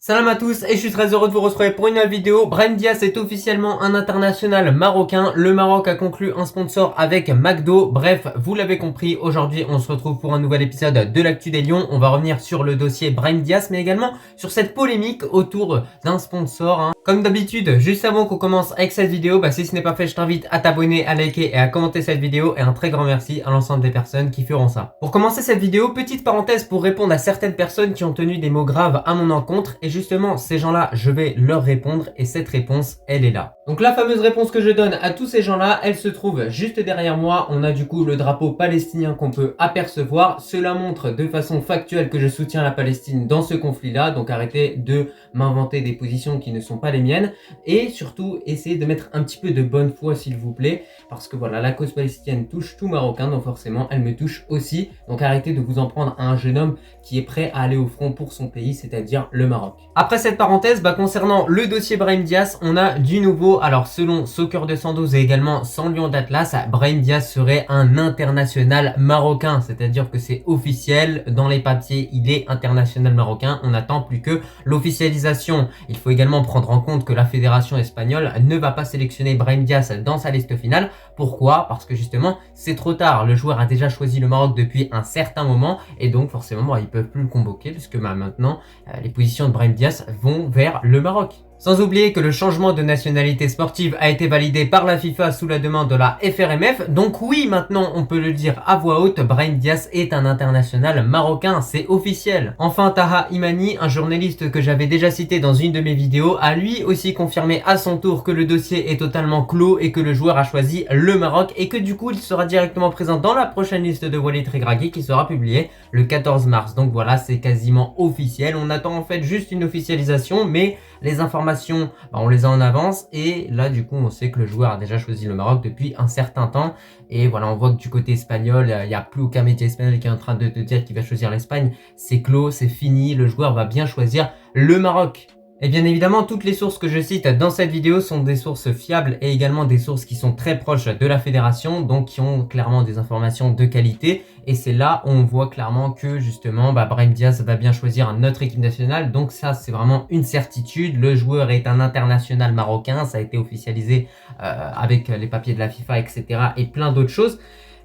Salam à tous et je suis très heureux de vous retrouver pour une nouvelle vidéo. Brahim Diaz est officiellement un international marocain. Le Maroc a conclu un sponsor avec McDo. Bref, vous l'avez compris, aujourd'hui on se retrouve pour un nouvel épisode de l'actu des Lions. On va revenir sur le dossier Brahim Diaz mais également sur cette polémique autour d'un sponsor. Comme d'habitude, juste avant qu'on commence avec cette vidéo, si ce n'est pas fait, je t'invite à t'abonner, à liker et à commenter cette vidéo et un très grand merci à l'ensemble des personnes qui feront ça. Pour commencer cette vidéo, petite parenthèse pour répondre à certaines personnes qui ont tenu des mots graves à mon encontre et justement ces gens-là, je vais leur répondre et cette réponse, elle est là. Donc la fameuse réponse que je donne à tous ces gens-là, elle se trouve juste derrière moi. On a du coup le drapeau palestinien qu'on peut apercevoir. Cela montre de façon factuelle que je soutiens la Palestine dans ce conflit-là, donc arrêtez de m'inventer des positions qui ne sont pas les miennes et surtout essayez de mettre un petit peu de bonne foi s'il vous plaît parce que voilà, la cause palestinienne touche tout Marocain donc forcément elle me touche aussi, donc arrêtez de vous en prendre à un jeune homme qui est prêt à aller au front pour son pays, c'est-à-dire le Maroc. Après cette parenthèse, concernant le dossier Brahim Diaz, on a du nouveau. Alors selon Soccer 212 et également 100 Lions d'Atlas, Brahim Diaz serait un international marocain, c'est-à-dire que c'est officiel dans les papiers, il est international marocain, on n'attend plus que l'officialisation. Il faut également prendre en compte que la fédération espagnole ne va pas sélectionner Brahim Diaz dans sa liste finale. Pourquoi? Parce que justement c'est trop tard, le joueur a déjà choisi le Maroc depuis un certain moment et donc forcément ils peuvent plus le convoquer puisque maintenant les positions de Brahim Diaz vont vers le Maroc. Sans oublier que le changement de nationalité sportive a été validé par la FIFA sous la demande de la FRMF. Donc oui, maintenant on peut le dire à voix haute, Brahim Diaz est un international marocain, c'est officiel. Enfin, Taha Imani, un journaliste que j'avais déjà cité dans une de mes vidéos, a lui aussi confirmé à son tour que le dossier est totalement clos et que le joueur a choisi le Maroc et que du coup il sera directement présent dans la prochaine liste de Walid Regragui qui sera publiée le 14 mars. Donc voilà, c'est quasiment officiel. On attend en fait juste une officialisation, mais les informations, on les a en avance et là du coup on sait que le joueur a déjà choisi le Maroc depuis un certain temps et voilà, on voit que du côté espagnol, il n'y a plus aucun média espagnol qui est en train de te dire qu'il va choisir l'Espagne. C'est clos, c'est fini, le joueur va bien choisir le Maroc. Et bien évidemment, toutes les sources que je cite dans cette vidéo sont des sources fiables et également des sources qui sont très proches de la fédération, donc qui ont clairement des informations de qualité. Et c'est là où on voit clairement que justement, Brahim Diaz va bien choisir notre équipe nationale. Donc ça, c'est vraiment une certitude. Le joueur est un international marocain, ça a été officialisé avec les papiers de la FIFA, etc. et plein d'autres choses.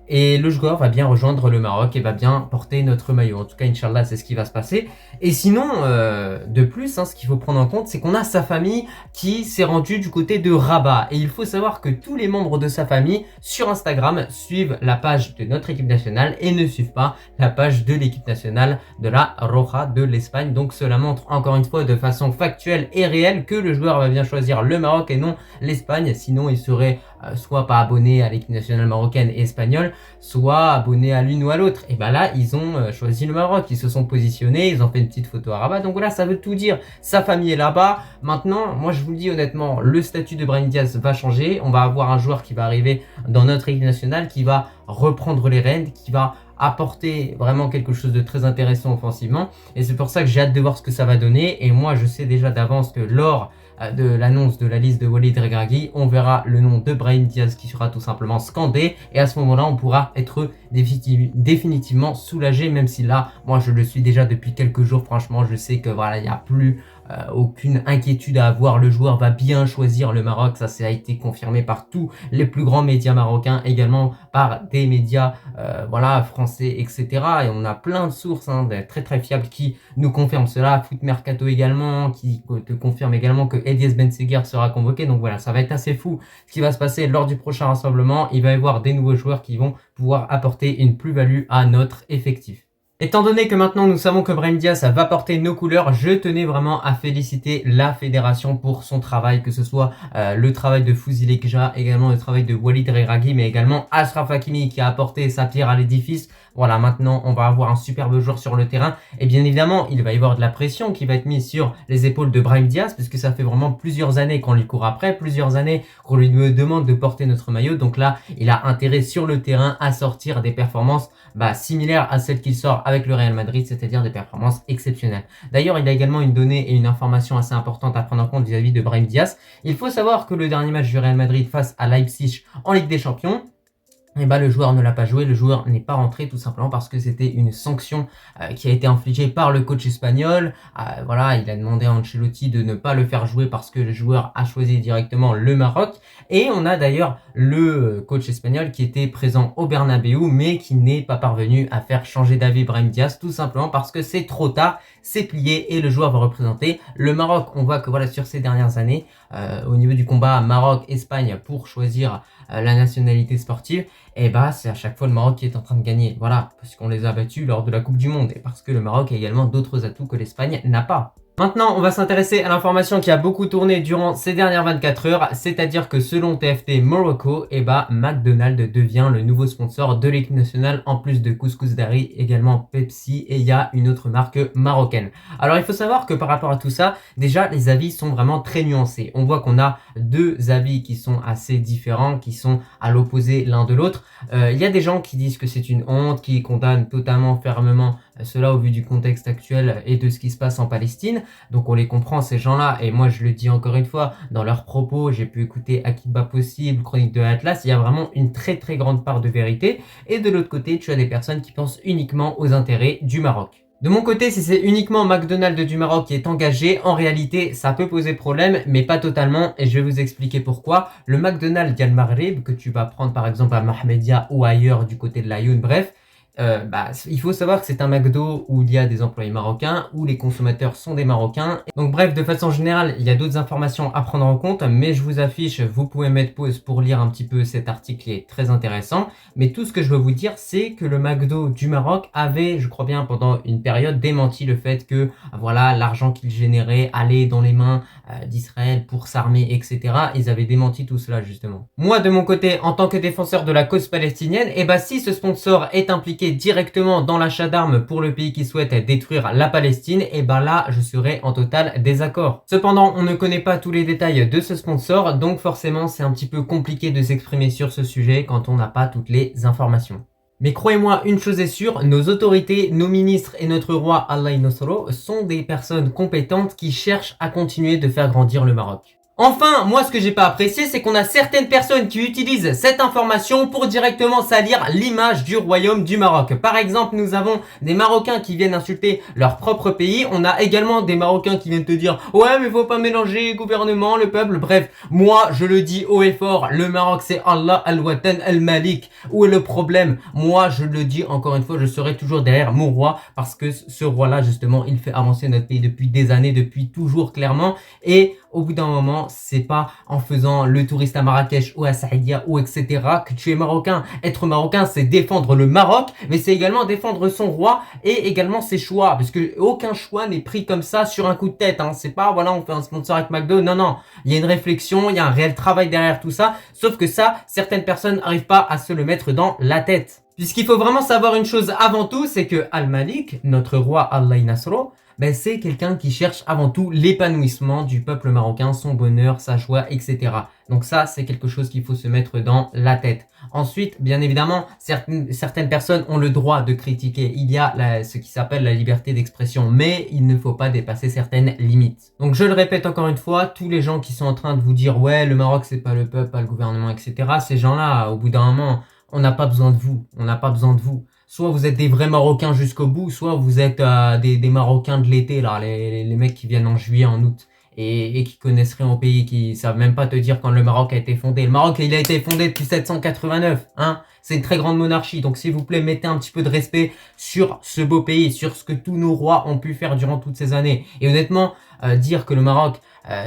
Et le joueur va bien rejoindre le Maroc et va bien porter notre maillot. En tout cas, Inch'Allah, c'est ce qui va se passer. Et sinon, de plus, ce qu'il faut prendre en compte, c'est qu'on a sa famille qui s'est rendue du côté de Rabat. Et il faut savoir que tous les membres de sa famille sur Instagram suivent la page de notre équipe nationale et ne suivent pas la page de l'équipe nationale de la Roja de l'Espagne. Donc cela montre encore une fois de façon factuelle et réelle que le joueur va bien choisir le Maroc et non l'Espagne. Sinon, il serait soit pas abonné à l'équipe nationale marocaine et espagnole, soit abonné à l'une ou à l'autre. Et là, ils ont choisi le Maroc, ils se sont positionnés, ils ont fait une petite photo à Rabat. Donc voilà, ça veut tout dire. Sa famille est là-bas. Maintenant, moi je vous le dis honnêtement, le statut de Brahim Diaz va changer. On va avoir un joueur qui va arriver dans notre équipe nationale, qui va reprendre les rênes, qui va apporter vraiment quelque chose de très intéressant offensivement. Et c'est pour ça que j'ai hâte de voir ce que ça va donner. Et moi, je sais déjà d'avance que lors de l'annonce de la liste de Walid Regragui, on verra le nom de Brahim Diaz qui sera tout simplement scandé et à ce moment-là on pourra être définitivement soulagé, même si là moi je le suis déjà depuis quelques jours. Franchement, je sais que voilà, il n'y a plus aucune inquiétude à avoir, le joueur va bien choisir le Maroc, ça a été confirmé par tous les plus grands médias marocains, également par des médias français, etc. Et on a plein de sources très très fiables qui nous confirment cela. Foot Mercato également, qui te confirme également que Elias Benseguer sera convoqué. Donc voilà, ça va être assez fou ce qui va se passer lors du prochain rassemblement. Il va y avoir des nouveaux joueurs qui vont pouvoir apporter une plus-value à notre effectif. Étant donné que maintenant nous savons que Brahim Diaz va porter nos couleurs, je tenais vraiment à féliciter la fédération pour son travail, que ce soit le travail de Fouzi Lekja, également le travail de Walid Regragui, mais également Achraf Hakimi qui a apporté sa pierre à l'édifice. Voilà, maintenant on va avoir un superbe joueur sur le terrain et bien évidemment il va y avoir de la pression qui va être mise sur les épaules de Brahim Diaz puisque ça fait vraiment plusieurs années qu'on lui court après, plusieurs années qu'on lui demande de porter notre maillot. Donc là, il a intérêt sur le terrain à sortir des performances similaires à celles qu'il sort avec le Real Madrid, c'est-à-dire des performances exceptionnelles. D'ailleurs, il a également une donnée et une information assez importante à prendre en compte vis-à-vis de Brahim Diaz. Il faut savoir que le dernier match du Real Madrid face à Leipzig en Ligue des Champions, et bah le joueur ne l'a pas joué, le joueur n'est pas rentré tout simplement parce que c'était une sanction qui a été infligée par le coach espagnol. Voilà, il a demandé à Ancelotti de ne pas le faire jouer parce que le joueur a choisi directement le Maroc. Et on a d'ailleurs le coach espagnol qui était présent au Bernabeu mais qui n'est pas parvenu à faire changer d'avis Brahim Diaz tout simplement parce que c'est trop tard, c'est plié et le joueur va représenter le Maroc. On voit que voilà, sur ces dernières années, au niveau du combat Maroc-Espagne pour choisir la nationalité sportive, et bah c'est à chaque fois le Maroc qui est en train de gagner. Voilà, parce qu'on les a battus lors de la Coupe du Monde et parce que le Maroc a également d'autres atouts que l'Espagne n'a pas. Maintenant, on va s'intéresser à l'information qui a beaucoup tourné durant ces dernières 24 heures, c'est-à-dire que selon TFT Morocco, et bah McDonald's devient le nouveau sponsor de l'équipe nationale, en plus de Couscous Dari, également Pepsi, et il y a une autre marque marocaine. Alors il faut savoir que par rapport à tout ça, déjà les avis sont vraiment très nuancés. On voit qu'on a deux avis qui sont assez différents, qui sont à l'opposé l'un de l'autre. Il y a des gens qui disent que c'est une honte, qui condamnent totalement fermement cela au vu du contexte actuel et de ce qui se passe en Palestine. Donc on les comprend ces gens-là, et moi je le dis encore une fois, dans leurs propos, j'ai pu écouter Akiba Possible, Chronique de Atlas, il y a vraiment une très très grande part de vérité. Et de l'autre côté, tu as des personnes qui pensent uniquement aux intérêts du Maroc. De mon côté, si c'est uniquement McDonald's du Maroc qui est engagé, en réalité, ça peut poser problème, mais pas totalement, et je vais vous expliquer pourquoi. Le McDonald's Al Maghreb, que tu vas prendre par exemple à Mahmedia ou ailleurs du côté de l'Ayoun, bref, il faut savoir que c'est un McDo où il y a des employés marocains, où les consommateurs sont des Marocains. Donc bref, de façon générale, il y a d'autres informations à prendre en compte, mais je vous affiche, vous pouvez mettre pause pour lire un petit peu cet article qui est très intéressant. Mais tout ce que je veux vous dire, c'est que le McDo du Maroc avait, je crois bien, pendant une période, démenti le fait que voilà, l'argent qu'il générait allait dans les mains d'Israël pour s'armer, etc. Ils avaient démenti tout cela justement. Moi, de mon côté, en tant que défenseur de la cause palestinienne, si ce sponsor est impliqué directement dans l'achat d'armes pour le pays qui souhaite détruire la Palestine, là je serai en total désaccord. Cependant, on ne connaît pas tous les détails de ce sponsor, donc forcément c'est un petit peu compliqué de s'exprimer sur ce sujet quand on n'a pas toutes les informations. Mais croyez-moi, une chose est sûre, nos autorités, nos ministres et notre roi Allah Nosro sont des personnes compétentes qui cherchent à continuer de faire grandir le Maroc. Enfin, moi ce que j'ai pas apprécié, c'est qu'on a certaines personnes qui utilisent cette information pour directement salir l'image du royaume du Maroc. Par exemple, nous avons des Marocains qui viennent insulter leur propre pays. On a également des Marocains qui viennent te dire « Ouais, mais faut pas mélanger gouvernement, le peuple. » Bref, moi je le dis haut et fort, le Maroc c'est Allah al-Watan al-Malik. Où est le problème? Moi je le dis encore une fois, je serai toujours derrière mon roi parce que ce roi-là justement, il fait avancer notre pays depuis des années, depuis toujours clairement. Et au bout d'un moment, c'est pas en faisant le touriste à Marrakech ou à Saïdia ou etc. que tu es marocain. Être marocain, c'est défendre le Maroc, mais c'est également défendre son roi et également ses choix, parce que aucun choix n'est pris comme ça sur un coup de tête. C'est pas voilà, on fait un sponsor avec McDo. Non, non, il y a une réflexion, il y a un réel travail derrière tout ça. Sauf que ça, certaines personnes n'arrivent pas à se le mettre dans la tête. Puisqu'il faut vraiment savoir une chose avant tout, c'est que Al-Malik, notre roi Allah Nasro, c'est quelqu'un qui cherche avant tout l'épanouissement du peuple marocain, son bonheur, sa joie, etc. Donc ça, c'est quelque chose qu'il faut se mettre dans la tête. Ensuite, bien évidemment, certaines personnes ont le droit de critiquer. Il y a ce qui s'appelle la liberté d'expression, mais il ne faut pas dépasser certaines limites. Donc je le répète encore une fois, tous les gens qui sont en train de vous dire « Ouais, le Maroc, c'est pas le peuple, pas le gouvernement, etc. » Ces gens-là, au bout d'un moment, on n'a pas besoin de vous. On n'a pas besoin de vous. Soit vous êtes des vrais Marocains jusqu'au bout, soit vous êtes des Marocains de l'été, là, les mecs qui viennent en juillet, en août, et qui connaissent rien au pays, qui savent même pas te dire quand le Maroc a été fondé. Le Maroc, il a été fondé depuis 789, C'est une très grande monarchie, donc s'il vous plaît, mettez un petit peu de respect sur ce beau pays, sur ce que tous nos rois ont pu faire durant toutes ces années. Et honnêtement, dire que le Maroc,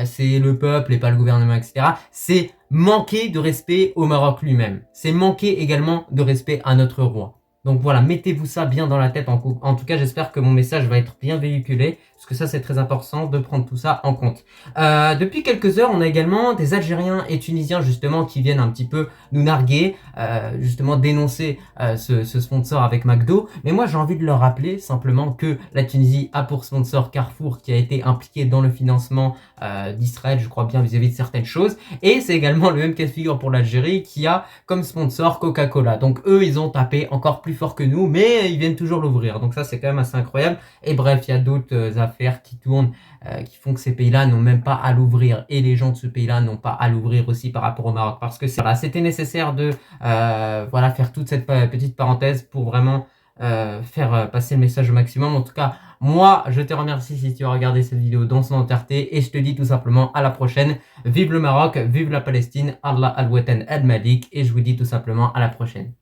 c'est le peuple et pas le gouvernement, etc., c'est manquer de respect au Maroc lui-même. C'est manquer également de respect à notre roi. Donc voilà, mettez-vous ça bien dans la tête. En tout cas, j'espère que mon message va être bien véhiculé, parce que ça, c'est très important de prendre tout ça en compte. Depuis quelques heures, on a également des Algériens et Tunisiens, justement, qui viennent un petit peu nous narguer, justement dénoncer ce sponsor avec McDo. Mais moi, j'ai envie de leur rappeler simplement que la Tunisie a pour sponsor Carrefour, qui a été impliqué dans le financement d'Israël, je crois bien, vis-à-vis de certaines choses. Et c'est également le même cas de figure pour l'Algérie, qui a comme sponsor Coca-Cola. Donc eux, ils ont tapé encore plus fort que nous, mais ils viennent toujours l'ouvrir. Donc ça, c'est quand même assez incroyable. Et bref, il y a d'autres d'affaires qui tournent, qui font que ces pays-là n'ont même pas à l'ouvrir et les gens de ce pays-là n'ont pas à l'ouvrir aussi par rapport au Maroc. Parce que c'était nécessaire de faire toute cette petite parenthèse pour vraiment faire passer le message au maximum. En tout cas, moi, je te remercie si tu as regardé cette vidéo dans son entièreté et je te dis tout simplement à la prochaine. Vive le Maroc, vive la Palestine, Allah al-Watan al-Malik et je vous dis tout simplement à la prochaine.